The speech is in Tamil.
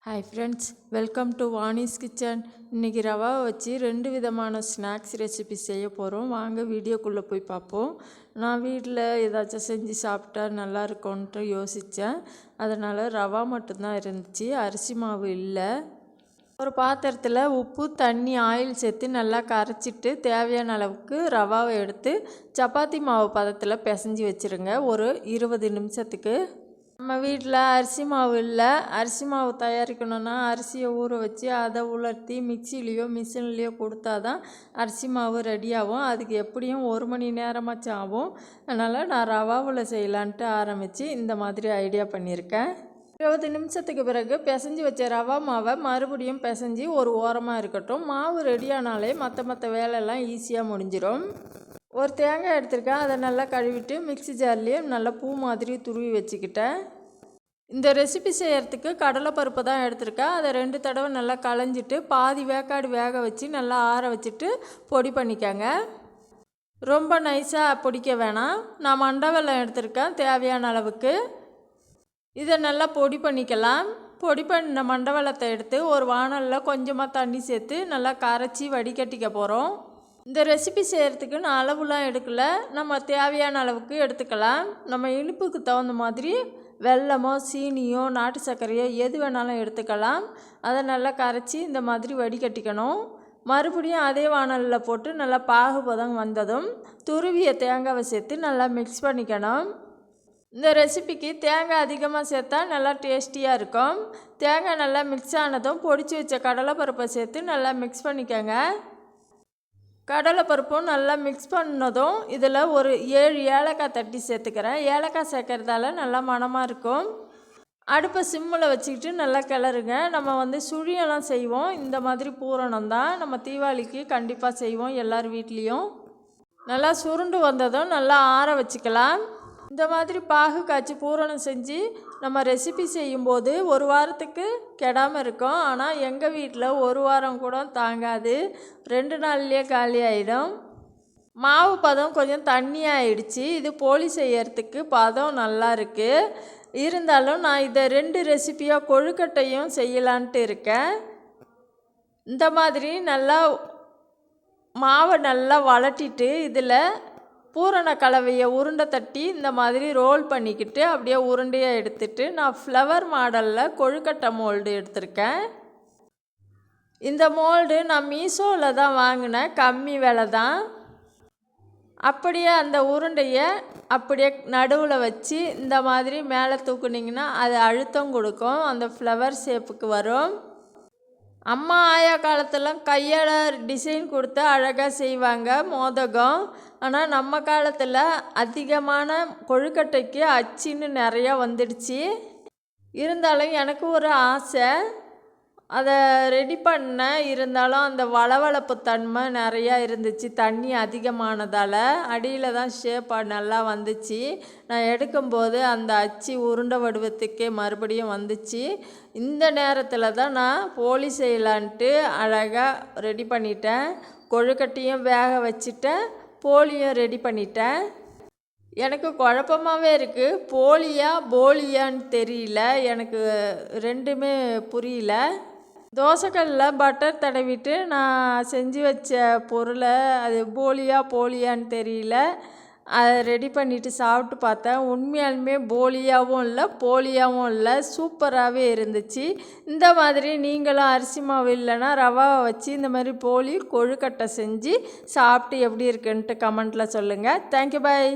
Hi friends, welcome to Vani's kitchen. இன்றைக்கி ரவாவை வச்சு 2 விதமான ஸ்நாக்ஸ் ரெசிபி செய்ய போகிறோம். வாங்க வீடியோக்குள்ளே போய் பார்ப்போம். நான் வீட்டில் ஏதாச்சும் செஞ்சு சாப்பிட்டா நல்லா இருக்கும்ன்ட்டு யோசித்தேன். அதனால் ரவா மட்டும்தான் இருந்துச்சு, அரிசி மாவு இல்லை. ஒரு பாத்திரத்தில் உப்பு, தண்ணி, ஆயில் சேர்த்து நல்லா கரைச்சிட்டு தேவையான அளவுக்கு ரவாவை எடுத்து சப்பாத்தி மாவு பதத்தில் பிசைஞ்சு வச்சுருங்க ஒரு 20 நிமிஷத்துக்கு. நம்ம வீட்டில் அரிசி மாவு இல்லை, அரிசி மாவு தயாரிக்கணுன்னா அரிசியை ஊற வச்சு அதை உலர்த்தி மிக்சிலேயோ மிஷின்லேயோ கொடுத்தா தான் அரிசி மாவு ரெடியாகும். அதுக்கு எப்படியும் 1 மணி நேரமாச்சும் ஆகும். அதனால் நான் ரவாவில் செய்யலான்ட்டு ஆரம்பித்து இந்த மாதிரி ஐடியா பண்ணியிருக்கேன். 20 நிமிஷத்துக்கு பிறகு பிசைஞ்சு வச்ச ரவா மாவை மறுபடியும் பிசைஞ்சு ஒரு ஓரமாக இருக்கட்டும். மாவு ரெடியானாலே மற்ற வேலையெல்லாம் ஈஸியாக முடிஞ்சிடும். ஒரு தேங்காய் எடுத்திருக்கேன், அதை நல்லா கழுவிட்டு மிக்ஸி ஜார்லேயே நல்லா பூ மாதிரி துருவி வச்சுக்கிட்டேன். இந்த ரெசிபி செய்கிறதுக்கு கடலைப்பருப்பு தான் எடுத்திருக்கேன். அதை 2 தடவை நல்லா களைஞ்சிட்டு பாதி வேக்காடு வேக வச்சு நல்லா ஆற வச்சுட்டு பொடி பண்ணிக்கோங்க. ரொம்ப நைஸாக பொடிக்க வேணாம். நான் மண்டை வெல்லம் எடுத்திருக்கேன் தேவையான அளவுக்கு. இதை நல்லா பொடி பண்ணிக்கலாம். பொடி பண்ண மண்டை வெல்லத்தை எடுத்து ஒரு வாணலில் கொஞ்சமாக தண்ணி சேர்த்து நல்லா கரைச்சி வடிகட்டிக்க போகிறோம். இந்த ரெசிபி செய்கிறதுக்கு நான் அளவுலாம் எடுக்கலை, நம்ம தேவையான அளவுக்கு எடுத்துக்கலாம். நம்ம இனிப்புக்கு தகுந்த மாதிரி வெல்லமோ சீனியோ நாட்டு சர்க்கரையோ எது வேணாலும் எடுத்துக்கலாம். அதை நல்லா கரைச்சி இந்த மாதிரி வடிகட்டிக்கணும். மறுபடியும் அதே வாணலில் போட்டு நல்லா பாகுபதம் வந்ததும் துருவிய தேங்காவை சேர்த்து நல்லா மிக்ஸ் பண்ணிக்கணும். இந்த ரெசிபிக்கு தேங்காய் அதிகமாக சேர்த்தா நல்லா டேஸ்டியாக இருக்கும். தேங்காய் நல்லா மிக்ஸ் ஆனதும் பொடிச்சு வச்ச கடலைப்பருப்பை சேர்த்து நல்லா மிக்ஸ் பண்ணிக்கோங்க. கடலைப்பருப்பும் நல்லா மிக்ஸ் பண்ணதும் இதில் ஒரு 7 ஏலக்காய் தட்டி சேர்த்துக்கிறேன். ஏலக்காய் சேர்க்கறதால நல்லா மணமாக இருக்கும். அடுப்பை சிம்மில் வச்சுக்கிட்டு நல்லா கிளறுங்க. நம்ம சுழியெல்லாம் செய்வோம், இந்த மாதிரி பூரணம் தான் நம்ம தீபாவளிக்கு கண்டிப்பாக செய்வோம் எல்லார் வீட்லேயும். நல்லா சுருண்டு வந்ததும் நல்லா ஆற வச்சுக்கலாம். இந்த மாதிரி பாகு காய்ச்சி பூரணம் செஞ்சு நம்ம ரெசிபி செய்யும்போது 1 வாரத்துக்கு கெடாமல் இருக்கும். ஆனால் எங்கள் வீட்டில் 1 வாரம் கூட தாங்காது, 2 நாள்லேயே காலி ஆகிடும். மாவு பதம் கொஞ்சம் தண்ணியாகிடுச்சு. இது போலி செய்யறதுக்கு பதம் நல்லா இருக்குது. இருந்தாலும் நான் இதை 2 ரெசிபியாக கொழுக்கட்டையும் செய்யலான்ட்டு இருக்கேன். இந்த மாதிரி நல்லா மாவை நல்லா வளட்டிட்டு இதில் பூரண கலவையை உருண்டை தட்டி இந்த மாதிரி ரோல் பண்ணிக்கிட்டு அப்படியே உருண்டையாக எடுத்துட்டு நான் ஃப்ளவர் மாடலில் கொழுக்கட்டை மோல்டு எடுத்திருக்கேன். இந்த மோல்டு நான் மீஷோவில் தான் வாங்கினேன், கம்மி விலை தான். அப்படியே அந்த உருண்டையை அப்படியே நடுவில் வச்சு இந்த மாதிரி மேலே தூக்குனிங்கன்னா அது அழுத்தம் கொடுக்கும், அந்த ஃப்ளவர் ஷேப்புக்கு வரும். அம்மா ஆயா காலத்தெல்லாம் கையால் டிசைன் கொடுத்து அழகாக செய்வாங்க மோதகம். ஆனால் நம்ம காலத்தில் அதிகமான கொழுக்கட்டைக்கு அச்சின்னு நிறையா வந்துடுச்சு. இருந்தாலும் எனக்கு ஒரு ஆசை, அதை ரெடி பண்ண. இருந்தாலும் அந்த வளவளப்பு தன்மை நிறையா இருந்துச்சு, தண்ணி அதிகமானதால் அடியில் தான் ஷேப்பாக நல்லா வந்துச்சு. நான் எடுக்கும்போது அந்த அச்சு உருண்டை வடிவத்துக்கே மறுபடியும் வந்துச்சு. இந்த நேரத்தில் தான் நான் போலி செய்யலான்ட்டு அழகாக ரெடி பண்ணிட்டேன். கொழுக்கட்டையும் வேக வச்சுட்டேன், போலியும் ரெடி பண்ணிட்டேன். எனக்கு குழப்பமாகவே இருக்குது, போலியா போலியான்னு தெரியல, எனக்கு 2மே புரியல. தோசைக்கல்லில் பட்டர் தடவிட்டு நான் செஞ்சு வச்ச பொருளை அது போலியான்னு தெரியல. அதை ரெடி பண்ணிவிட்டு சாப்பிட்டு பார்த்தேன். உண்மையாலுமே போலியாகவும் இல்லை போலியாகவும் இல்லை, சூப்பராகவே இருந்துச்சு. இந்த மாதிரி நீங்களும் அரிசி மாவு இல்லைன்னா ரவாவை வச்சு இந்த மாதிரி போலி கொழுக்கட்டை செஞ்சு சாப்பிட்டு எப்படி இருக்குன்ட்டு கமெண்ட்டில் சொல்லுங்கள். தேங்க்யூ, பாய்.